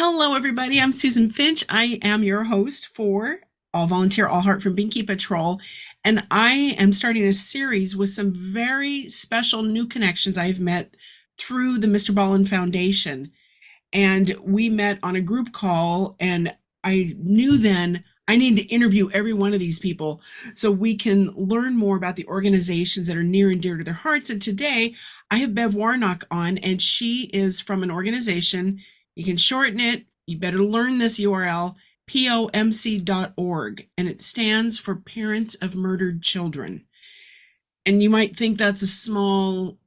Hello, everybody. I'm Susan Finch. I am your host for All Volunteer, All Heart from Binky Patrol. And I am starting a series with some very special new connections I've met through the Mr. Ballin Foundation. And we met on a group call, and I knew then I need to interview every one of these people so we can learn more about the organizations that are near and dear to their hearts. And today I have Bev Warnock on, and she is from an organization. You can shorten it. You better learn this URL, pomc.org, and it stands for Parents of Murdered Children. And you might think that's a small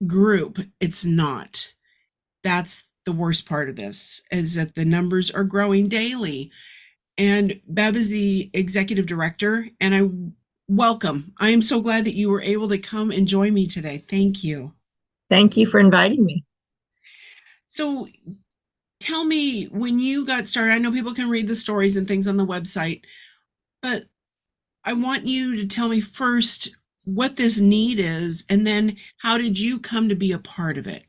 group. It's not. That's the worst part of this, is that the numbers are growing daily. And Bev is the executive director, and I am so glad that you were able to come and join me today. Thank you. Thank you for inviting me. So tell me, when you got started, I know people can read the stories and things on the website, but I want you to tell me first what this need is, and then how did you come to be a part of it?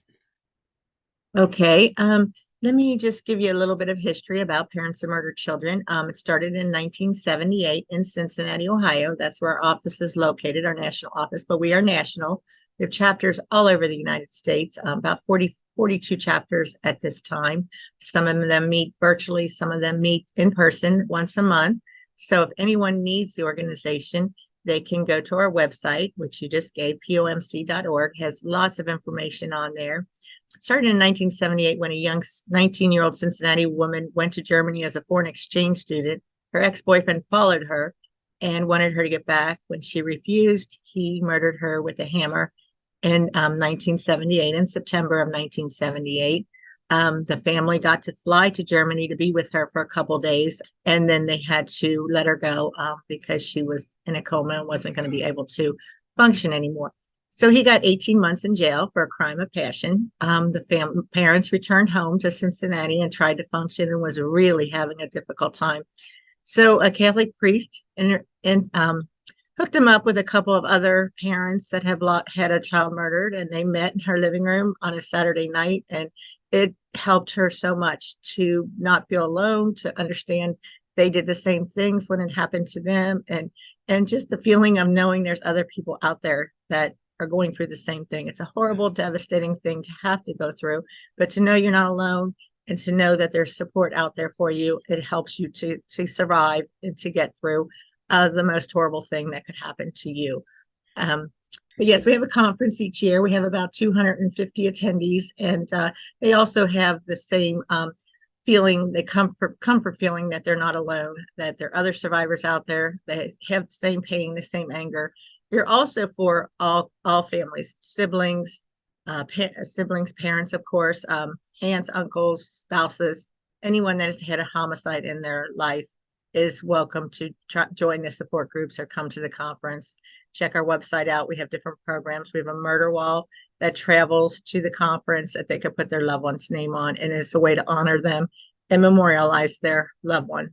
Okay, let me just give you a little bit of history about Parents of Murdered Children. It started in 1978 in Cincinnati, Ohio. That's where our office is located, our national office, but we are national. We have chapters all over the United States, about 42 chapters at this time. Some of them meet virtually, some of them meet in person once a month. So if anyone needs the organization, they can go to our website, which you just gave, pomc.org, has lots of information on there. It started in 1978 when a young 19-year-old Cincinnati woman went to Germany as a foreign exchange student. Her ex-boyfriend followed her and wanted her to get back. When she refused, he murdered her with a hammer in 1978, in September of 1978. The family got to fly to Germany to be with her for a couple days, and then they had to let her go because she was in a coma and wasn't going to be able to function anymore. So he got 18 months in jail for a crime of passion. The parents returned home to Cincinnati and tried to function and was really having a difficult time. So a Catholic priest hooked him up with a couple of other parents that have had a child murdered, and they met in her living room on a Saturday night, and it helped her so much to not feel alone, to understand they did the same things when it happened to them, and just the feeling of knowing there's other people out there that are going through the same thing. It's a horrible, devastating thing to have to go through, but to know you're not alone and to know that there's support out there for you, it helps you to survive and to get through the most horrible thing that could happen to you. But yes, we have a conference each year. We have about 250 attendees, and they also have the same feeling, the comfort feeling that they're not alone, that there are other survivors out there that have the same pain, the same anger. They're also for all families, siblings, siblings, parents, of course, aunts, uncles, spouses, anyone that has had a homicide in their life is welcome to join the support groups or come to the conference. Check our website out. We have different programs. We have a murder wall that travels to the conference that they could put their loved one's name on, and it's a way to honor them and memorialize their loved one.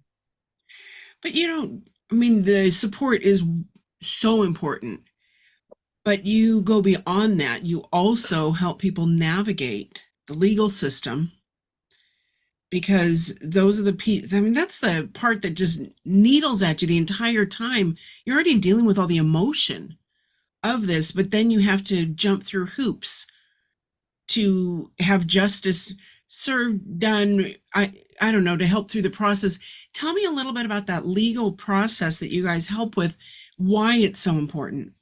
But I mean, the support is so important, but you go beyond that. You also help people navigate the legal system, because those are I mean, that's the part that just needles at you the entire time. You're already dealing with all the emotion of this, but then you have to jump through hoops to have justice served, done. I don't know, to help through the process. Tell me a little bit about that legal process that you guys help with, why it's so important.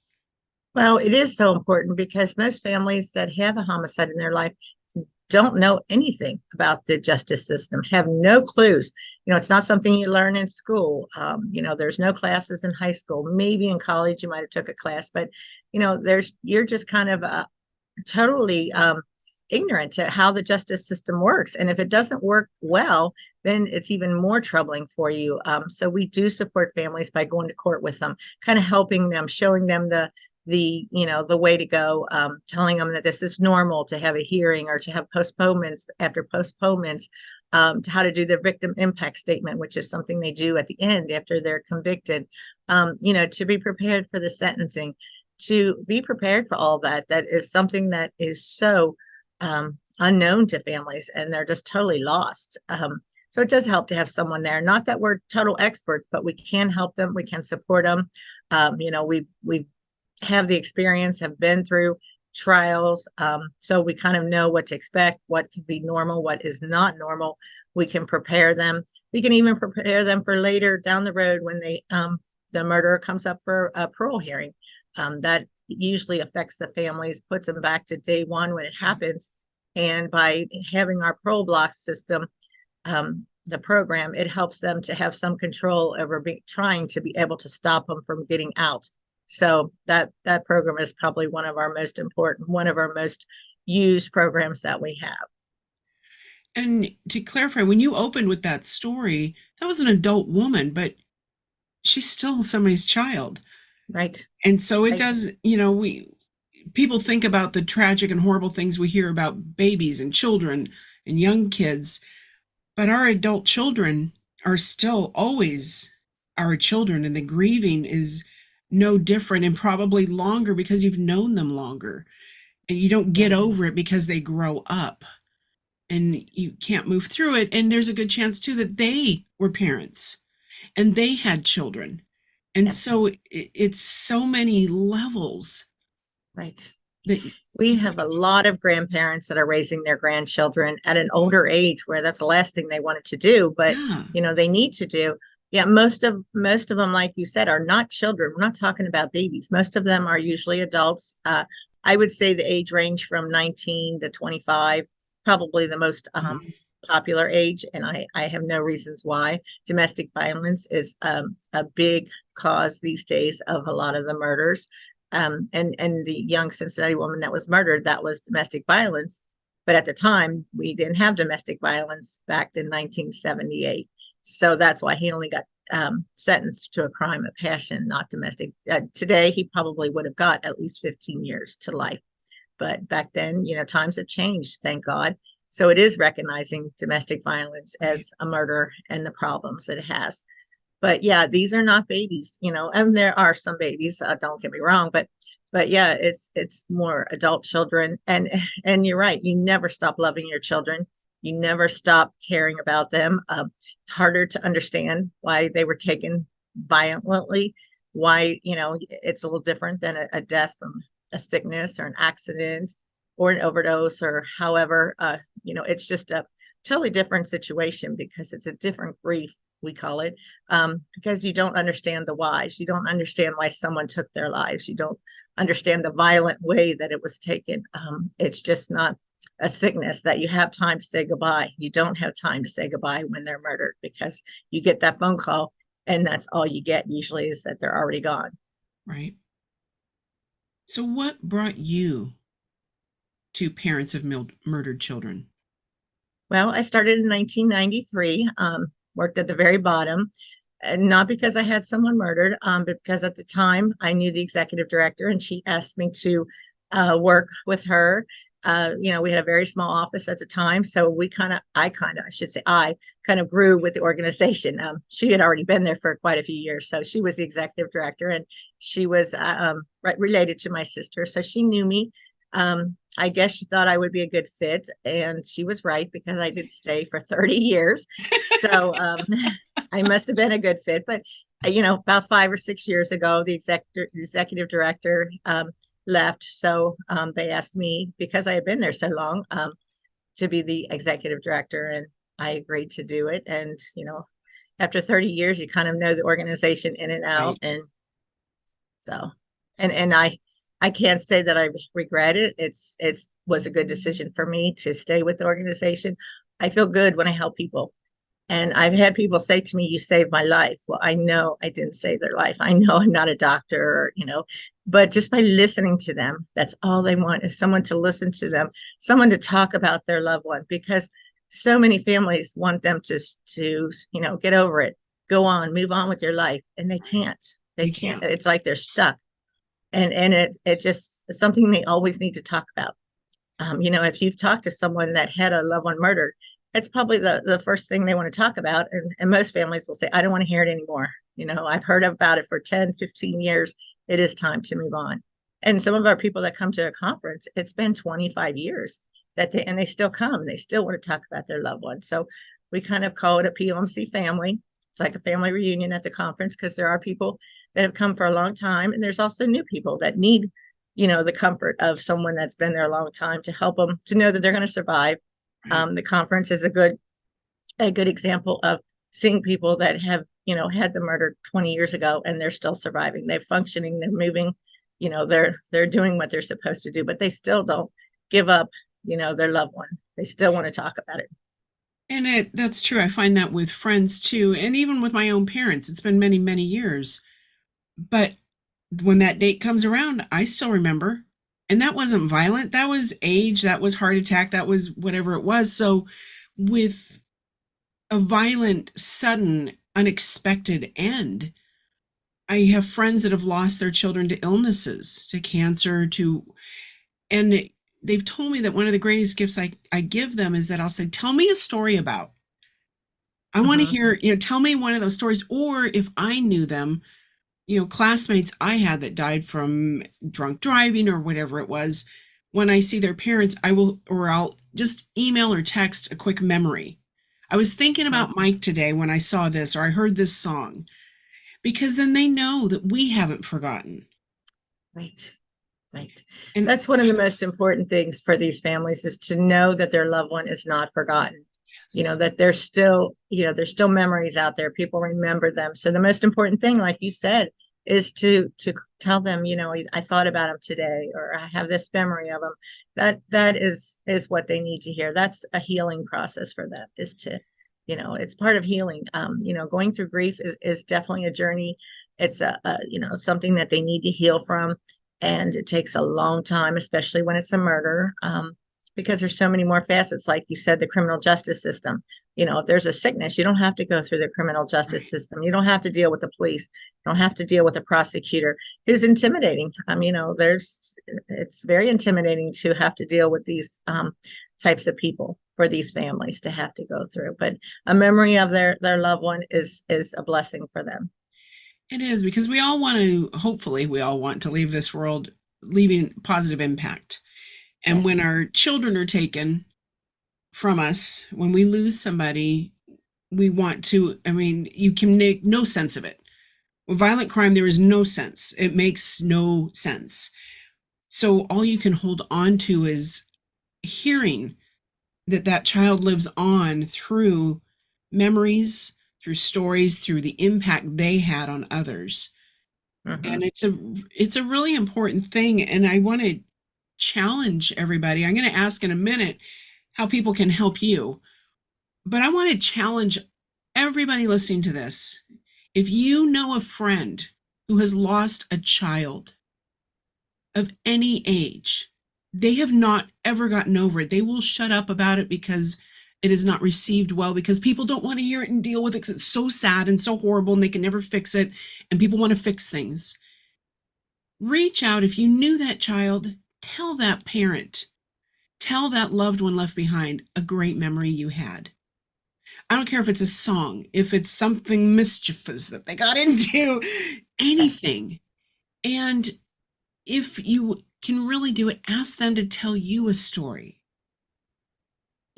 Well, it is so important because most families that have a homicide in their life don't know anything about the justice system, have no clues. It's not something you learn in school. There's no classes in high school. Maybe in college you might have took a class, but you're just kind of totally ignorant to how the justice system works. And if it doesn't work well, then it's even more troubling for you. So we do support families by going to court with them, kind of helping them, showing them the way to go, telling them that this is normal to have a hearing or to have postponements after postponements, to how to do the victim impact statement, which is something they do at the end after they're convicted, to be prepared for the sentencing, to be prepared for all that. That is something that is so unknown to families, and they're just totally lost. So it does help to have someone there. Not that we're total experts, but we can help them. We can support them. We have the experience, have been through trials, so we kind of know what to expect, what could be normal, what is not normal. We can prepare them. We can even prepare them for later down the road when the murderer comes up for a parole hearing. That usually affects the families, puts them back to day one when it happens. And by having our parole block system, the program, it helps them to have some control over trying to be able to stop them from getting out. So that program is probably one of our most important, one of our most used programs that we have. And to clarify, when you opened with that story, that was an adult woman, but she's still somebody's child. Right. And so it Right. does, we people think about the tragic and horrible things we hear about babies and children and young kids, but our adult children are still always our children, and the grieving is no different and probably longer because you've known them longer. And you don't get Right. over it because they grow up and you can't move through it. And there's a good chance too that they were parents and they had children. And Yeah. so it's so many levels Right. that We have a lot of grandparents that are raising their grandchildren at an older age where that's the last thing they wanted to do, but yeah. they need to do. Yeah, most of them, like you said, are not children. We're not talking about babies. Most of them are usually adults. I would say the age range from 19 to 25, probably the most Mhm. popular age, and I have no reasons why. Domestic violence is a big cause these days of a lot of the murders. And the young Cincinnati woman that was murdered, that was domestic violence. But at the time, we didn't have domestic violence back in 1978. So that's why he only got sentenced to a crime of passion, not domestic. Today, he probably would have got at least 15 years to life. But back then, times have changed, thank God. So it is recognizing domestic violence Right. as a murder and the problems that it has. But yeah, these are not babies, and there are some babies, don't get me wrong, but yeah, it's more adult children. And you're right, you never stop loving your children. You never stop caring about them. It's harder to understand why they were taken violently, why, it's a little different than a death from a sickness or an accident or an overdose or however. It's just a totally different situation because it's a different grief, we call it, because you don't understand the whys. You don't understand why someone took their lives. You don't understand the violent way that it was taken. It's just not a sickness that you have time to say goodbye. You don't have time to say goodbye when they're murdered because you get that phone call and that's all you get usually is that they're already gone. Right. So what brought you to parents of murdered children? Well, I started in 1993, worked at the very bottom, and not because I had someone murdered, but because at the time I knew the executive director and she asked me to work with her. We had a very small office at the time, so I should say, I kind of grew with the organization. She had already been there for quite a few years, so she was the executive director, and she was related to my sister, so she knew me. I guess she thought I would be a good fit, and she was right because I did stay for 30 years. So I must have been a good fit. But about 5 or 6 years ago, the executive director left, so they asked me because I had been there so long to be the executive director, and I agreed to do it. And after 30 years, you kind of know the organization in and out, Right. and so and I can't say that I regret it. It's was a good decision for me to stay with the organization. I feel good when I help people. And I've had people say to me, "You saved my life." Well, I know I didn't save their life. I know I'm not a doctor, but just by listening to them, that's all they want is someone to listen to them, someone to talk about their loved one, because so many families want them to get over it, go on, move on with your life, and they can't. They You can't. can't. It's like they're stuck, and it just something they always need to talk about. If you've talked to someone that had a loved one murdered, it's probably the first thing they want to talk about. And most families will say, I don't want to hear it anymore. I've heard about it for 10, 15 years. It is time to move on. And some of our people that come to a conference, it's been 25 years. that they still come. They still want to talk about their loved one. So we kind of call it a POMC family. It's like a family reunion at the conference because there are people that have come for a long time, and there's also new people that need, the comfort of someone that's been there a long time to help them to know that they're going to survive. Right. The conference is a good example of seeing people that have, had the murder 20 years ago and they're still surviving. They're functioning, they're moving, they're doing what they're supposed to do, but they still don't give up, their loved one. They still want to talk about it. And that's true. I find that with friends too, and even with my own parents. It's been many, many years. But when that date comes around, I still remember. And that wasn't violent. That was age, that was heart attack, that was whatever it was. So with a violent, sudden, unexpected end, I have friends that have lost their children to illnesses, to cancer, and they've told me that one of the greatest gifts I give them is that I'll say, tell me a story about. I want to Mm-hmm. hear, tell me one of those stories. Or if I knew them, classmates I had that died from drunk driving or whatever it was, when I see their parents, I'll just email or text a quick memory. I was thinking about Mike today when I saw this, or I heard this song, because then they know that we haven't forgotten. Right. Right. And That's one of the most important things for these families is to know that their loved one is not forgotten. yes, That there's still memories out there. People remember them. So the most important thing, like you said, is to tell them, I thought about them today, or I have this memory of them. That is what they need to hear. That's a healing process for them, is to, it's part of healing. Going through grief is definitely a journey. It's something that they need to heal from, and it takes a long time, especially when it's a murder, because there's so many more facets. Like you said, the criminal justice system. If there's a sickness, you don't have to go through the criminal justice right. system. You don't have to deal with the police. You don't have to deal with a prosecutor who's intimidating. It's very intimidating to have to deal with these types of people, for these families to have to go through. But a memory of their loved one is a blessing for them. It is, because hopefully, we all want to leave this world leaving positive impact. And Yes. when our children are taken from us, when we lose somebody, we want to, you can make no sense of it. With violent crime, there is no sense. It makes no sense. So all you can hold on to is hearing that child lives on through memories, through stories, through the impact they had on others. Mm-hmm. And it's a really important thing, and I want to challenge everybody. I'm going to ask in a minute how people can help you, but I want to challenge everybody listening to this. If you know a friend who has lost a child of any age, they have not ever gotten over it. They will shut up about it because it is not received well, because people don't want to hear it and deal with it because it's so sad and so horrible and they can never fix it, and people want to fix things. Reach out. If you knew that child, tell that parent, tell that loved one left behind a great memory you had. I don't care if it's a song, if it's something mischievous that they got into, Yes. anything. And if you can really do it, ask them to tell you a story.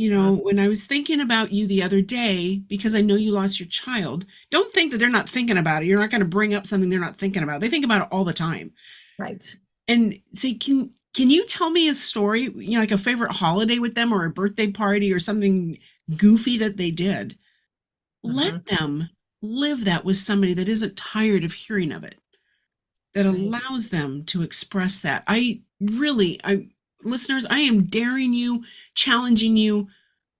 Mm-hmm. When I was thinking about you the other day, because I know you lost your child, don't think that they're not thinking about it. You're not going to bring up something they're not thinking about. They think about it all the time. Right. And say, can you tell me a story, like a favorite holiday with them, or a birthday party, or something goofy that they did? Mm-hmm. Let them live that with somebody that isn't tired of hearing of it, that Right. allows them to express that. Listeners, I am daring you, challenging you,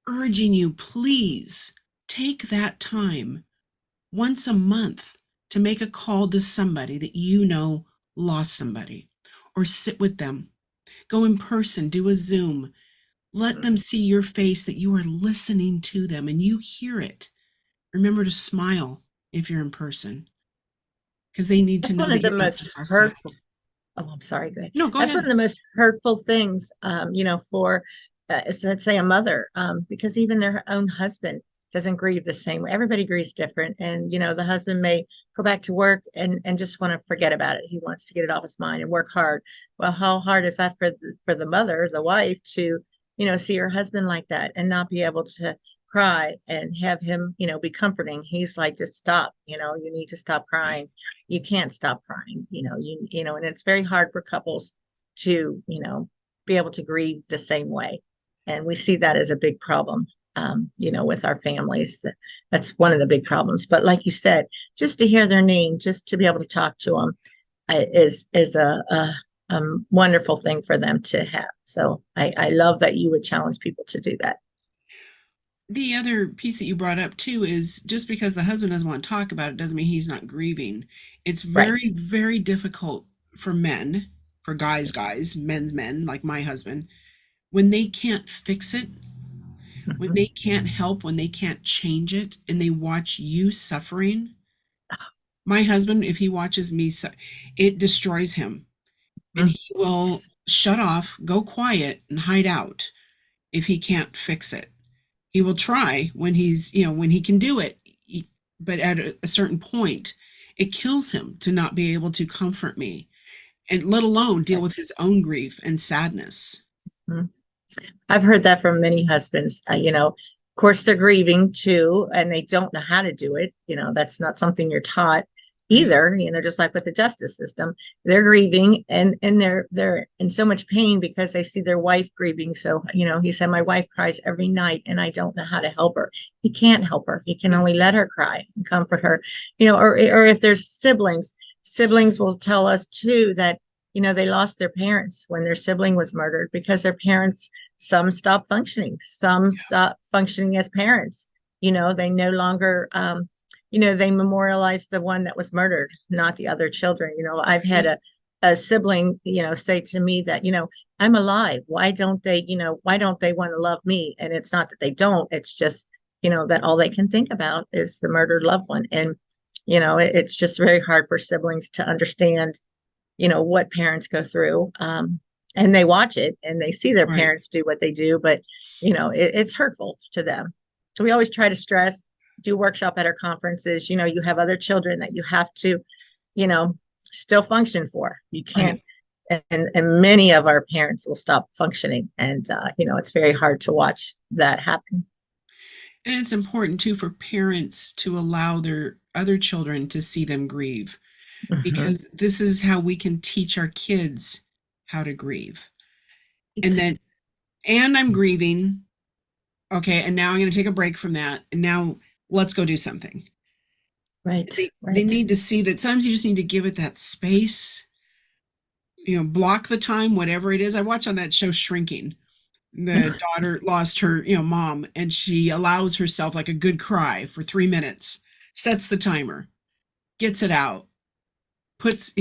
urging you, please take that time once a month to make a call to somebody that you know lost somebody, or sit with them. Go in person, do a Zoom. Let Mm-hmm. them see your face, that you are listening to them and you hear it. Remember to smile if you're in person, because they need to That's know one of that the you're not most just all sad. hurtful. Oh, I'm sorry. Go ahead. No, go That's one ahead. of the most hurtful things, for, let's say, a mother, because even their own husband doesn't grieve the same way. Everybody grieves different, and the husband may go back to work and just want to forget about it. He wants to get it off his mind and work hard. Well, how hard is that for the mother, the wife, to see your husband like that and not be able to cry and have him, be comforting. He's like, just stop, you need to stop crying. You can't stop crying, and it's very hard for couples to, be able to grieve the same way. And we see that as a big problem, with our families. That's one of the big problems. But like you said, just to hear their name, just to be able to talk to them is a wonderful thing for them to have. So I love that you would challenge people to do that. The other piece that you brought up too is just because the husband doesn't want to talk about it doesn't mean he's not grieving. It's Right. very, very difficult for men, for guys, men's men, like my husband, when they can't fix it, when Mhm. they can't help, when they can't change it, and they watch you suffering. My husband, if he watches me, it destroys him, and Mhm. he will Yes. shut off, go quiet, and hide out if he can't fix it. He will try when when he can do it, but at a certain point, it kills him to not be able to comfort me, and let alone deal Right. with his own grief and sadness. Mhm. I've heard that from many husbands. Of course, they're grieving too, and they don't know how to do it. That's not something you're taught Right. either. Just like with the justice system, they're grieving and they're in so much pain because they see their wife grieving. So, he said, my wife cries every night, and I don't know how to help her. He can't help her. He can No. only let her cry and comfort her. Or if there's siblings will tell us too that they lost their parents when their sibling was murdered because their parents, some stop functioning, some stop functioning as parents. They no longer, they memorialize the one that was murdered, not the other children. I've had Yeah. a sibling, say to me that, I'm alive. Why don't they want to love me? And it's not that they don't, it's just, that all they can think about is the murdered loved one. And, it's just very hard for siblings to understand, what parents go through. And they watch it and they see their Right. parents do what they do, but it's hurtful to them. So we always try to stress, do workshop at our conferences. You have other children that you have to, you know, still function for. You can't, Right. and many of our parents will stop functioning, and it's very hard to watch that happen. And it's important too for parents to allow their other children to see them grieve, Mhm. because this is how we can teach our kids how to grieve. And Right. then, and I'm grieving. Okay. And now I'm going to take a break from that. And now let's go do something. Right. They Right. need to see that sometimes you just need to give it that space, block the time, whatever it is. I watch on that show Shrinking. The daughter lost her, mom, and she allows herself like a good cry for 3 minutes, sets the timer, gets it out, puts,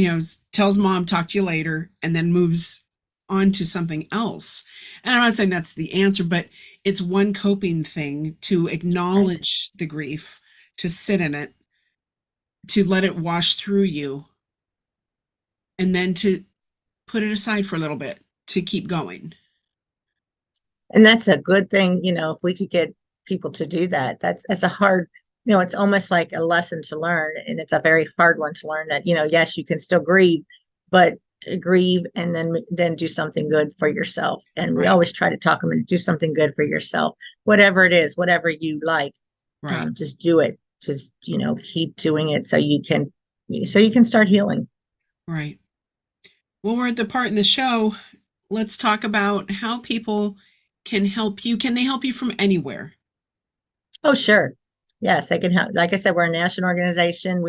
tells mom, talk to you later, and then moves on to something else. And I'm not saying that's the answer, but it's one coping thing to Right. acknowledge the grief, to sit in it, to let it wash through you, and then to put it aside for a little bit to keep going. And that's a good thing, if we could get people to do that. That's a hard, it's almost like a lesson to learn, and it's a very hard one to learn that, yes, you can still grieve, but grieve and then do something good for yourself. And we Right. always try to talk them into do something good for yourself, whatever it is, whatever you like. Right. Just do it. Just, keep doing it so you can start healing. Right. Well, we're at the part in the show. Let's talk about how people can help you. Can they help you from anywhere? Oh, sure. Yes, they can help. Like I said, we're a national organization.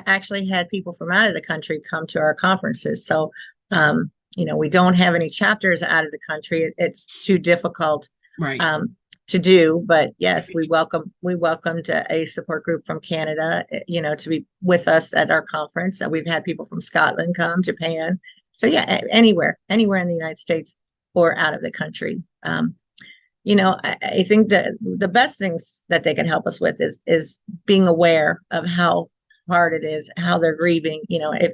Actually had people from out of the country come to our conferences. So, we don't have any chapters out of the country. It's too difficult Right. um, to do. But yes, we welcomed a support group from Canada, to be with us at our conference. We've had people from Scotland come, Japan. So yeah, anywhere in the United States or out of the country. I think that the best things that they can help us with is being aware of how hard it is, how they're grieving,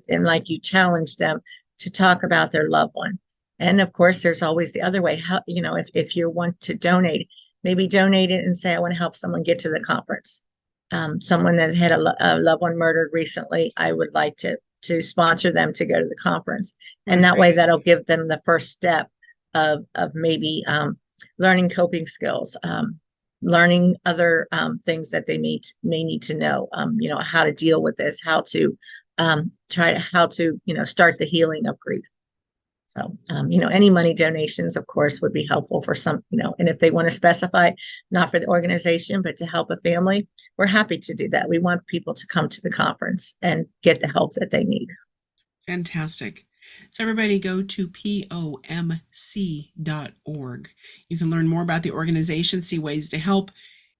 and like you challenge them to talk about their loved one. And of course, there's always the other way. How, if you want to donate, maybe donate it and say, I want to help someone get to the conference. Someone that had a loved one murdered recently, I would like to sponsor them to go to the conference. And Right. that way that'll give them the first step of maybe learning coping skills, learning other things that they may need to know, how to deal with this, how to how to, start the healing of grief. So, any money donations, of course, would be helpful for some, and if they want to specify, not for the organization, but to help a family, we're happy to do that. We want people to come to the conference and get the help that they need. Fantastic. So everybody go to pomc.org. You can learn more about the organization, see ways to help,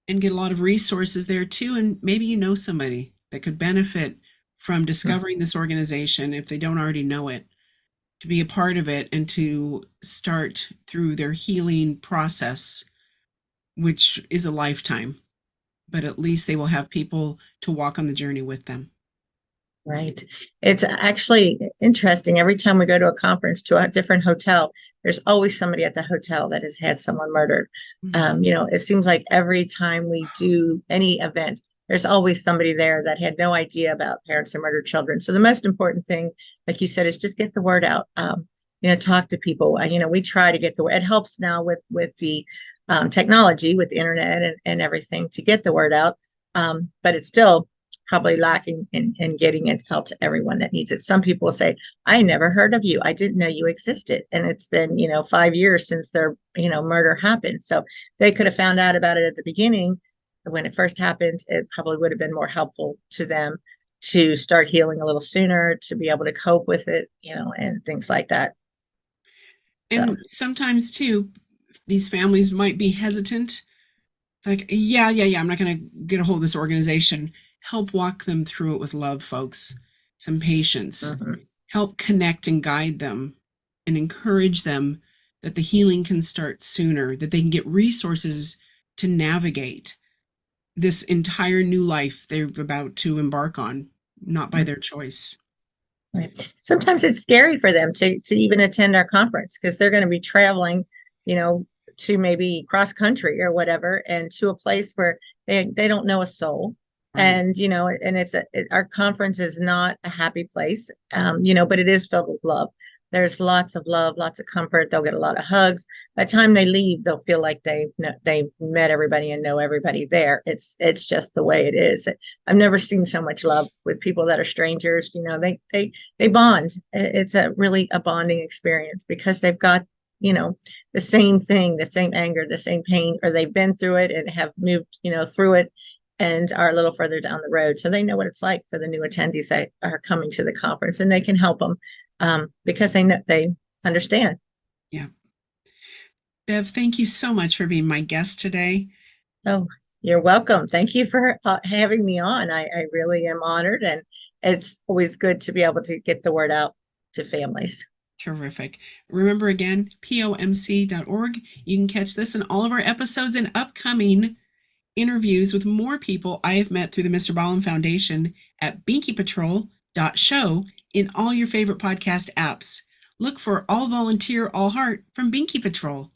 and get a lot of resources there too. And maybe you know somebody that could benefit from discovering this organization if they don't already know it, to be a part of it and to start through their healing process, which is a lifetime. But at least they will have people to walk on the journey with them. Right. It's actually interesting. Every time we go to a conference to a different hotel, there's always somebody at the hotel that has had someone murdered. It seems like every time we do any event, there's always somebody there that had no idea about parents of murdered children. So the most important thing, like you said, is just get the word out. Talk to people. We try to get the word. It helps now with the technology, with the internet and everything to get the word out. But it's still probably lacking in getting it out to everyone that needs it. Some people say, I never heard of you. I didn't know you existed. And it's been, 5 years since their, murder happened. So they could have found out about it at the beginning. When it first happened, it probably would have been more helpful to them to start healing a little sooner, to be able to cope with it, and things like that. And sometimes too, these families might be hesitant. Like, yeah, I'm not going to get a hold of this organization. Help walk them through it with love, folks. Some patience. Help connect and guide them and encourage them that the healing can start sooner, that they can get resources to navigate this entire new life they're about to embark on, not by their choice. Right. Sometimes it's scary for them to even attend our conference because they're going to be traveling, to maybe cross country or whatever, and to a place where they don't know a soul. Right. And, and our conference is not a happy place, but it is filled with love. There's lots of love, lots of comfort. They'll get a lot of hugs. By the time they leave, they'll feel like they met everybody and know everybody there. It's just the way it is. I've never seen so much love with people that are strangers. They bond. It's really a bonding experience because they've got, the same thing, the same anger, the same pain, or they've been through it and have moved, through it and are a little further down the road. So they know what it's like for the new attendees that are coming to the conference, and they can help them because they understand. Yeah. Bev, thank you so much for being my guest today. Oh, you're welcome. Thank you for having me on. I really am honored, and it's always good to be able to get the word out to families. Terrific. Remember again, pomc.org. You can catch this and all of our episodes and upcoming interviews with more people I have met through the Mr. Ballin Foundation at binkypatrol.show in all your favorite podcast apps. Look for All Volunteer, All Heart from Binky Patrol.